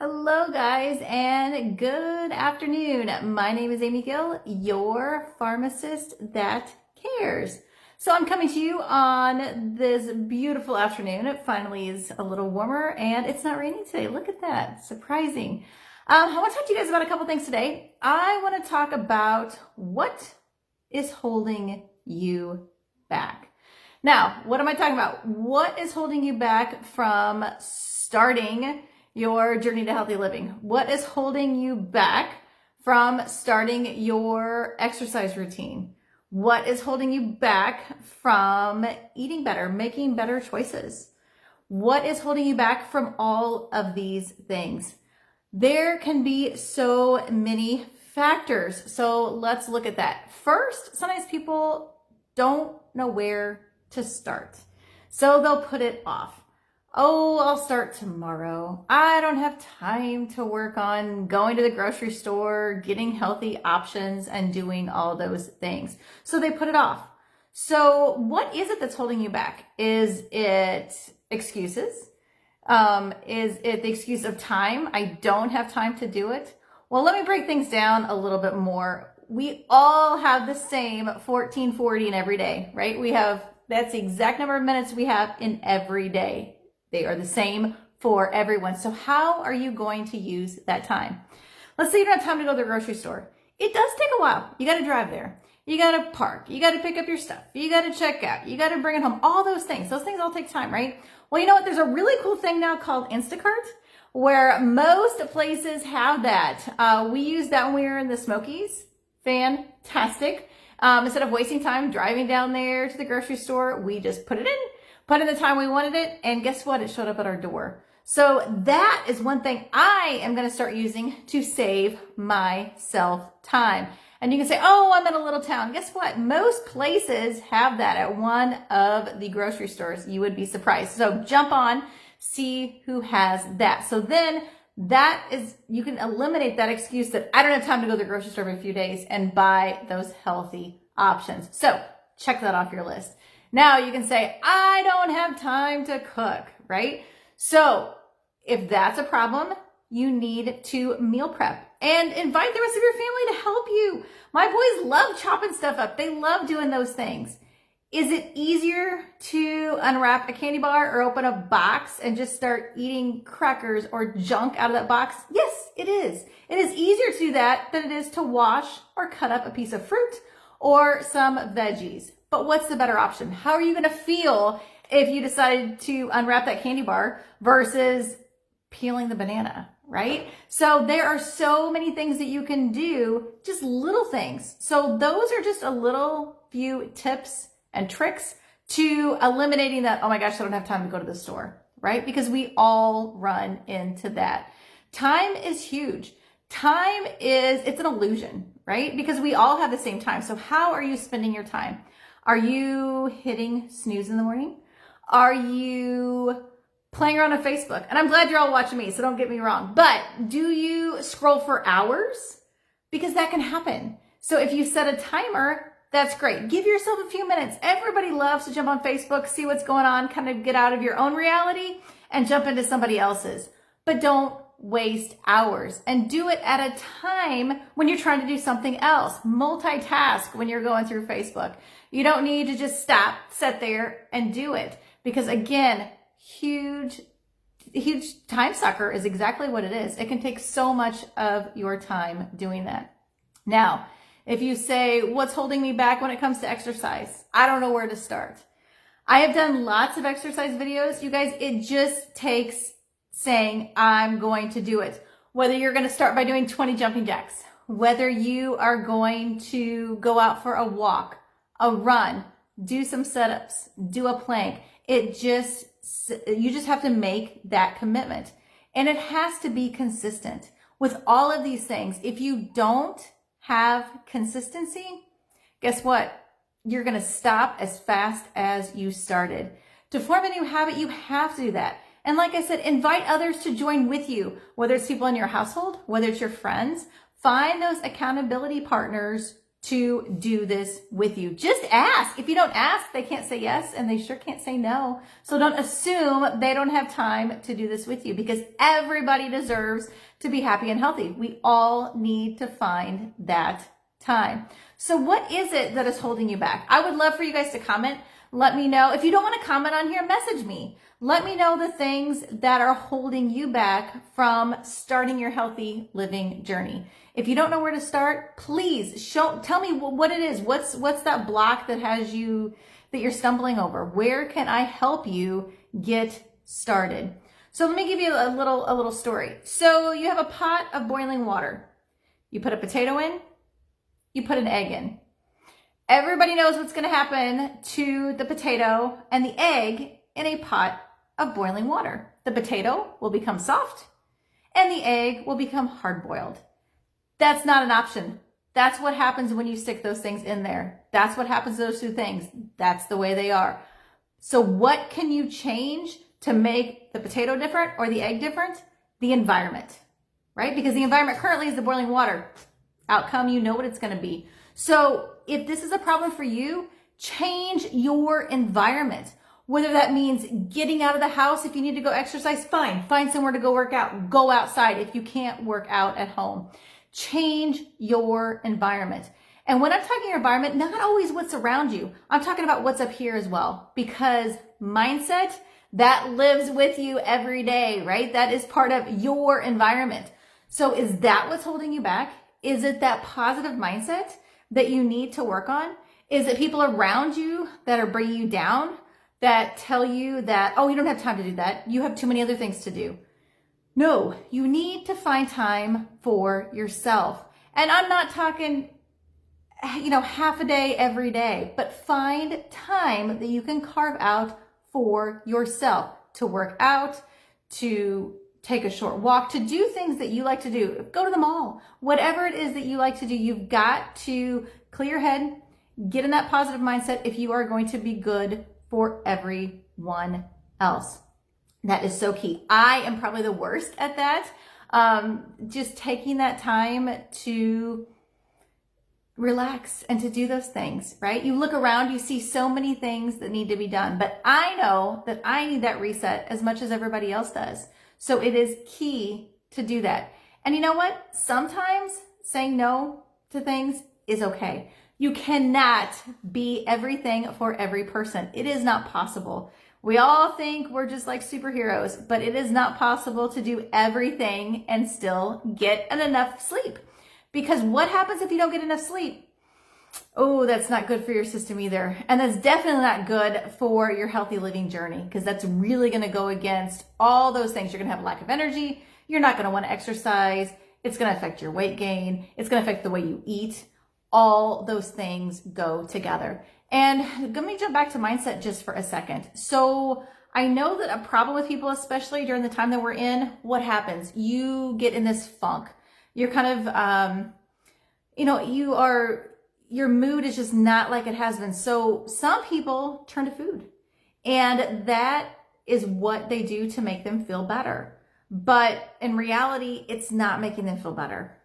Hello guys and good afternoon. My name is Amy Gill, your pharmacist that cares. So I'm coming to you on this beautiful afternoon. It finally is a little warmer and it's not raining today. Look at that, surprising. I want to talk to you guys about a couple things today. I want to talk about what is holding you back. Now, what am I talking about? What is holding you back from starting your journey to healthy living? What is holding you back from starting your exercise routine? What is holding you back from eating better, making better choices? What is holding you back from all of these things? There can be so many factors. So let's look at that. First, sometimes people don't know where to start. So they'll put it off. Oh, I'll start tomorrow. I don't have time to work on going to the grocery store, getting healthy options, and doing all those things. So they put it off. So what is it that's holding you back? Is it excuses? Is it the excuse of time? I don't have time to do it. Well, let me break things down a little bit more. We all have the same 1440 in every day, right? That's the exact number of minutes we have in every day. They are the same for everyone. So how are you going to use that time? Let's say you don't have time to go to the grocery store. It does take a while. You got to drive there. You got to park. You got to pick up your stuff. You got to check out. You got to bring it home. All those things. Those things all take time, right? Well, you know what? There's a really cool thing now called Instacart where most places have that. We use that when we were in the Smokies. Fantastic. Instead of wasting time driving down there to the grocery store, we just put in the time we wanted it, and guess what? It showed up at our door. So that is one thing I am going to start using to save myself time. And you can say, oh, I'm in a little town. Guess what? Most places have that at one of the grocery stores. You would be surprised. So jump on, see who has that. So then you can eliminate that excuse that I don't have time to go to the grocery store for a few days and buy those healthy options. So check that off your list. Now you can say, I don't have time to cook, right? So if that's a problem, you need to meal prep and invite the rest of your family to help you. My boys love chopping stuff up. They love doing those things. Is it easier to unwrap a candy bar or open a box and just start eating crackers or junk out of that box? Yes, it is. It is easier to do that than it is to wash or cut up a piece of fruit or some veggies. But what's the better option? How are you going to feel if you decided to unwrap that candy bar versus peeling the banana, right? So there are so many things that you can do, just little things. So those are just a little few tips and tricks to eliminating that, oh my gosh, I don't have time to go to the store, right? Because we all run into that. Time is huge. It's an illusion, right? Because we all have the same time. So how are you spending your time? Are you hitting snooze in the morning? Are you playing around on Facebook? And I'm glad you're all watching me, so don't get me wrong. But do you scroll for hours? Because that can happen. So if you set a timer, that's great. Give yourself a few minutes. Everybody loves to jump on Facebook, see what's going on, kind of get out of your own reality and jump into somebody else's. But don't waste hours, and do it at a time when you're trying to do something else. Multitask when you're going through Facebook. You don't need to just stop, sit there and do it, because again, huge time sucker is exactly what it is. It can take so much of your time doing that. Now, if you say, what's holding me back when it comes to exercise? I don't know where to start. I have done lots of exercise videos. You guys, it just takes saying, I'm going to do it. Whether you're going to start by doing 20 jumping jacks, whether you are going to go out for a walk, a run, do some setups, do a plank. You just have to make that commitment. And it has to be consistent. With all of these things, if you don't have consistency, guess what? You're going to stop as fast as you started. To form a new habit, you have to do that. And like I said, invite others to join with you, whether it's people in your household, whether it's your friends. Find those accountability partners to do this with you. Just ask. If you don't ask, they can't say yes, and they sure can't say no. So don't assume they don't have time to do this with you, because everybody deserves to be happy and healthy. We all need to find that time. So what is it that is holding you back? I would love for you guys to comment. Let me know. If you don't want to comment on here, message me. Let me know the things that are holding you back from starting your healthy living journey. If you don't know where to start, please tell me what it is. What's that block that you're stumbling over? Where can I help you get started? So let me give you a little story. So you have a pot of boiling water. You put a potato in, you put an egg in. Everybody knows what's going to happen to the potato and the egg in a pot of boiling water. The potato will become soft and the egg will become hard-boiled. That's not an option. That's what happens when you stick those things in there. That's what happens to those two things. That's the way they are. So what can you change to make the potato different or the egg different? The environment, right? Because the environment currently is the boiling water. Outcome, you know what it's going to be. So if this is a problem for you, change your environment. Whether that means getting out of the house, if you need to go exercise, fine. Find somewhere to go work out. Go outside if you can't work out at home. Change your environment. And when I'm talking your environment, not always what's around you. I'm talking about what's up here as well. Because mindset, that lives with you every day, right? That is part of your environment. So is that what's holding you back? Is it that positive mindset that you need to work on? Is it people around you that are bringing you down, that tell you that, oh, you don't have time to do that. You have too many other things to do. No, you need to find time for yourself. And I'm not talking, half a day every day, but find time that you can carve out for yourself to work out, to take a short walk, to do things that you like to do. Go to the mall, whatever it is that you like to do. You've got to clear your head, get in that positive mindset if you are going to be good for everyone else. That is so key. I am probably the worst at that. Just taking that time to relax and to do those things, right? You look around, you see so many things that need to be done, but I know that I need that reset as much as everybody else does. So it is key to do that. And you know what? Sometimes saying no to things is okay. You cannot be everything for every person. It is not possible. We all think we're just like superheroes, but it is not possible to do everything and still get enough sleep. Because what happens if you don't get enough sleep? Oh, that's not good for your system either. And that's definitely not good for your healthy living journey, because that's really going to go against all those things. You're going to have a lack of energy. You're not going to want to exercise. It's going to affect your weight gain. It's going to affect the way you eat. All those things go together. And let me jump back to mindset just for a second. So I know that a problem with people, especially during the time that we're in, what happens? You get in this funk. You're kind of, your mood is just not like it has been. So some people turn to food, and that is what they do to make them feel better. But in reality, it's not making them feel better.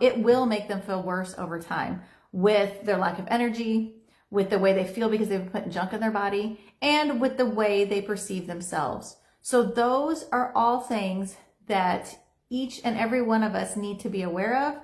It will make them feel worse over time with their lack of energy, with the way they feel because they've put junk in their body, and with the way they perceive themselves. So those are all things that each and every one of us need to be aware of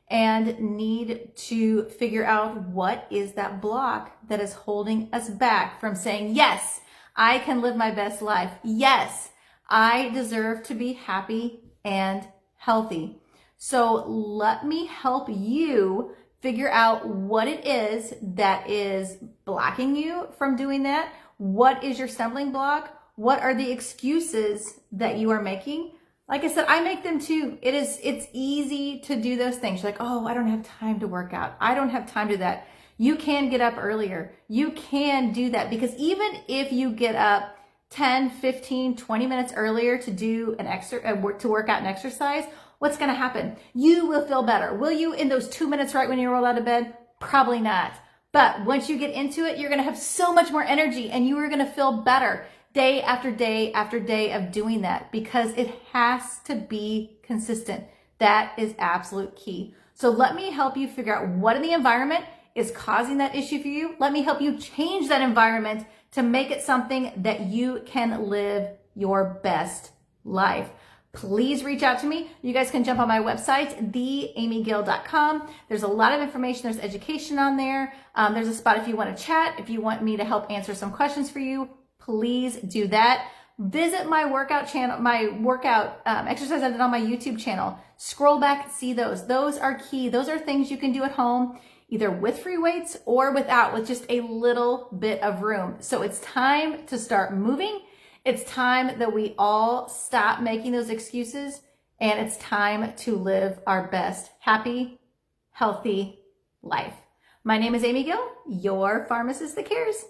and need to figure out what is that block that is holding us back from saying, yes, I can live my best life. Yes, I deserve to be happy and healthy. So let me help you figure out what it is that is blocking you from doing that. What is your stumbling block? What are the excuses that you are making? Like I said, I make them too. It's easy to do those things. You're like, oh, I don't have time to work out. I don't have time to do that. You can get up earlier. You can do that, because even if you get up 10, 15, 20 minutes earlier to do to work out and exercise, what's going to happen? You will feel better. Will you in those 2 minutes right when you roll out of bed? Probably not. But once you get into it, you're going to have so much more energy, and you are going to feel better day after day after day of doing that, because it has to be consistent. That is absolute key. So let me help you figure out what in the environment is causing that issue for you, let me help you change that environment to make it something that you can live your best life. Please reach out to me. You guys can jump on my website, theamygill.com. There's a lot of information. There's education on there. There's a spot if you want to chat, if you want me to help answer some questions for you, please do that. Visit my workout channel, my workout exercise I did on my YouTube channel. Scroll back and see those. Those are key. Those are things you can do at home, either with free weights or without, with just a little bit of room. So it's time to start moving. It's time that we all stop making those excuses, and it's time to live our best, happy, healthy life. My name is Amy Gill, your pharmacist that cares.